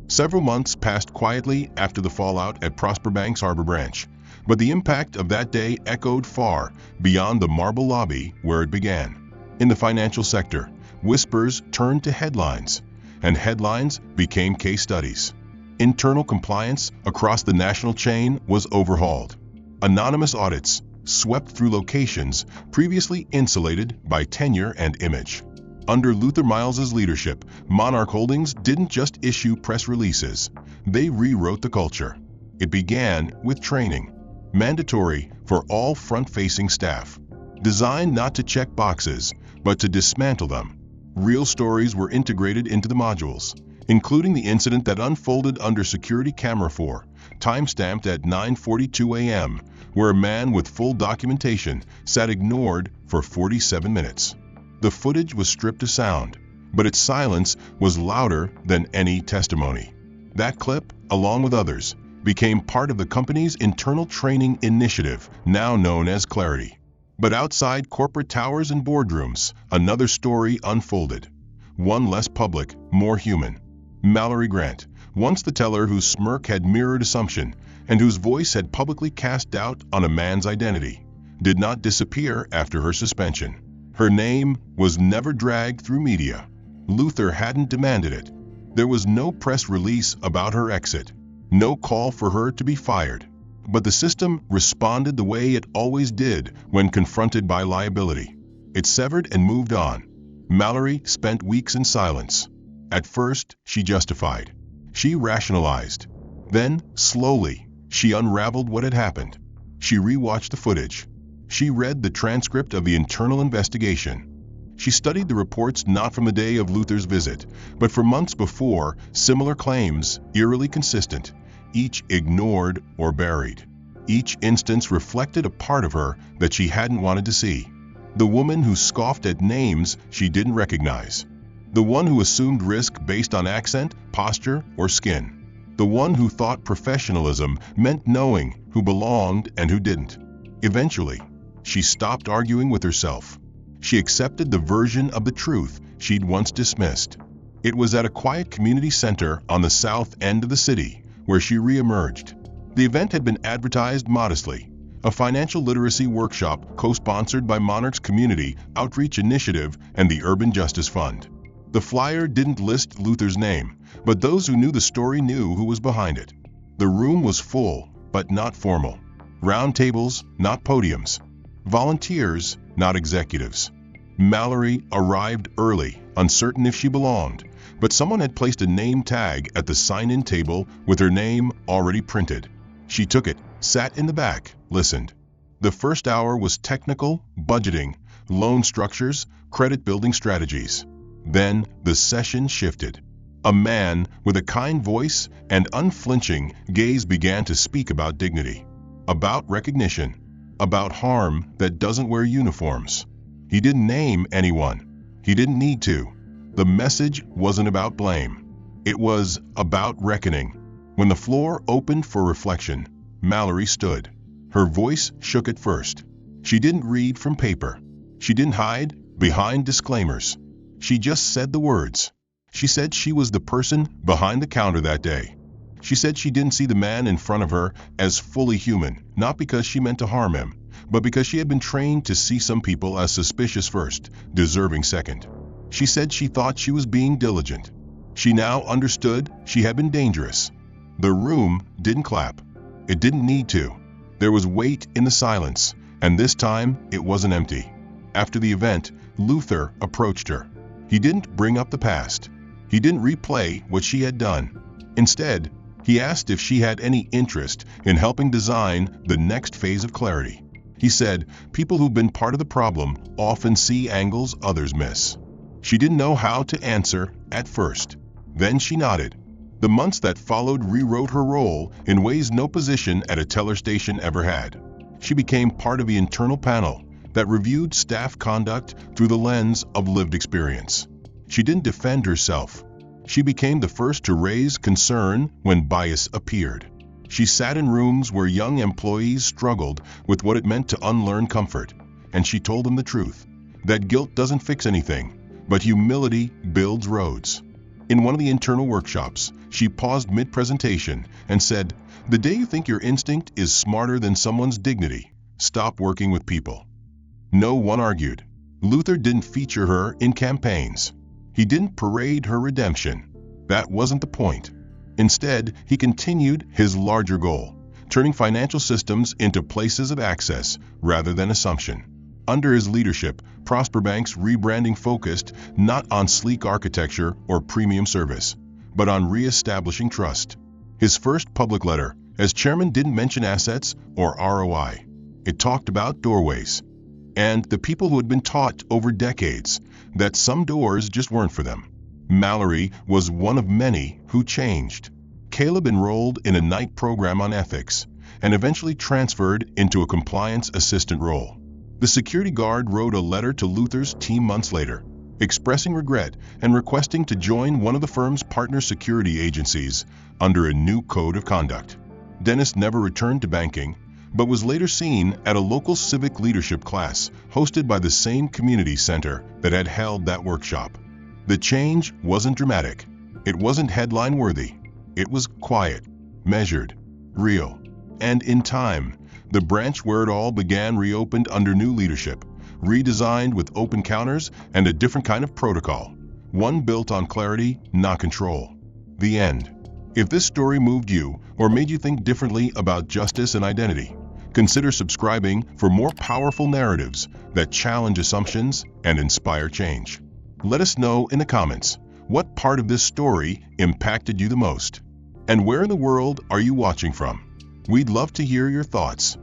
A: Several months passed quietly after the fallout at Prosper Bank's Harbor branch, but the impact of that day echoed far beyond the marble lobby where it began. In the financial sector, whispers turned to headlines, and headlines became case studies. Internal compliance across the national chain was overhauled. Anonymous audits swept through locations previously insulated by tenure and image. Under Luther Miles's leadership, Monarch Holdings didn't just issue press releases, they rewrote the culture. It began with training, mandatory for all front-facing staff, designed not to check boxes, but to dismantle them. Real stories were integrated into the modules, including the incident that unfolded under security camera 4, time-stamped at 9:42 a.m., where a man with full documentation sat ignored for 47 minutes. The footage was stripped of sound, but its silence was louder than any testimony. That clip, along with others, became part of the company's internal training initiative, now known as Clarity. But outside corporate towers and boardrooms, another story unfolded. One less public, more human. Mallory Grant, once the teller whose smirk had mirrored assumption and whose voice had publicly cast doubt on a man's identity, did not disappear after her suspension. Her name was never dragged through media. Luther hadn't demanded it. There was no press release about her exit, no call for her to be fired. But the system responded the way it always did when confronted by liability. It severed and moved on. Mallory spent weeks in silence. At first, she justified. She rationalized. Then, slowly, she unraveled what had happened. She rewatched the footage. She read the transcript of the internal investigation. She studied the reports not from the day of Luther's visit, but for months before, similar claims, eerily consistent, each ignored or buried. Each instance reflected a part of her that she hadn't wanted to see. The woman who scoffed at names she didn't recognize. The one who assumed risk based on accent, posture, or skin. The one who thought professionalism meant knowing who belonged and who didn't. Eventually, she stopped arguing with herself. She accepted the version of the truth she'd once dismissed. It was at a quiet community center on the south end of the city where she re-emerged. The event had been advertised modestly, a financial literacy workshop co-sponsored by Monarch's Community Outreach Initiative and the Urban Justice Fund. The flyer didn't list Luther's name, but those who knew the story knew who was behind it. The room was full, but not formal. Round tables, not podiums. Volunteers, not executives. Mallory arrived early, uncertain if she belonged, but someone had placed a name tag at the sign-in table with her name already printed. She took it, sat in the back, listened. The first hour was technical, budgeting, loan structures, credit-building strategies. Then the session shifted. A man with a kind voice and unflinching gaze began to speak about dignity, about recognition, about harm that doesn't wear uniforms. He didn't name anyone. He didn't need to. The message wasn't about blame. It was about reckoning. When the floor opened for reflection, Mallory stood. Her voice shook at first. She didn't read from paper. She didn't hide behind disclaimers. She just said the words. She said she was the person behind the counter that day. She said she didn't see the man in front of her as fully human, not because she meant to harm him, but because she had been trained to see some people as suspicious first, deserving second. She said she thought she was being diligent. She now understood she had been dangerous. The room didn't clap. It didn't need to. There was weight in the silence, and this time it wasn't empty. After the event, Luther approached her. He didn't bring up the past. He didn't replay what she had done. Instead, he asked if she had any interest in helping design the next phase of Clarity. He said, "People who've been part of the problem often see angles others miss." She didn't know how to answer at first. Then she nodded. The months that followed rewrote her role in ways no position at a teller station ever had. She became part of the internal panel that reviewed staff conduct through the lens of lived experience. She didn't defend herself. She became the first to raise concern when bias appeared. She sat in rooms where young employees struggled with what it meant to unlearn comfort, and she told them the truth, that guilt doesn't fix anything, but humility builds roads. In one of the internal workshops, she paused mid-presentation and said, "The day you think your instinct is smarter than someone's dignity, stop working with people." No one argued. Luther didn't feature her in campaigns. He didn't parade her redemption. That wasn't the point. Instead, he continued his larger goal, turning financial systems into places of access rather than assumption. Under his leadership, Prosper Bank's rebranding focused not on sleek architecture or premium service, but on re-establishing trust. His first public letter, as chairman, didn't mention assets or ROI. It talked about doorways, and the people who had been taught over decades that some doors just weren't for them. Mallory was one of many who changed. Caleb enrolled in a night program on ethics and eventually transferred into a compliance assistant role. The security guard wrote a letter to Luther's team months later, expressing regret and requesting to join one of the firm's partner security agencies under a new code of conduct. Dennis never returned to banking, but was later seen at a local civic leadership class hosted by the same community center that had held that workshop. The change wasn't dramatic. It wasn't headline-worthy. It was quiet, measured, real. And in time, the branch where it all began reopened under new leadership, redesigned with open counters and a different kind of protocol, one built on clarity, not control. The end. If this story moved you or made you think differently about justice and identity, consider subscribing for more powerful narratives that challenge assumptions and inspire change. Let us know in the comments what part of this story impacted you the most, and where in the world are you watching from? We'd love to hear your thoughts.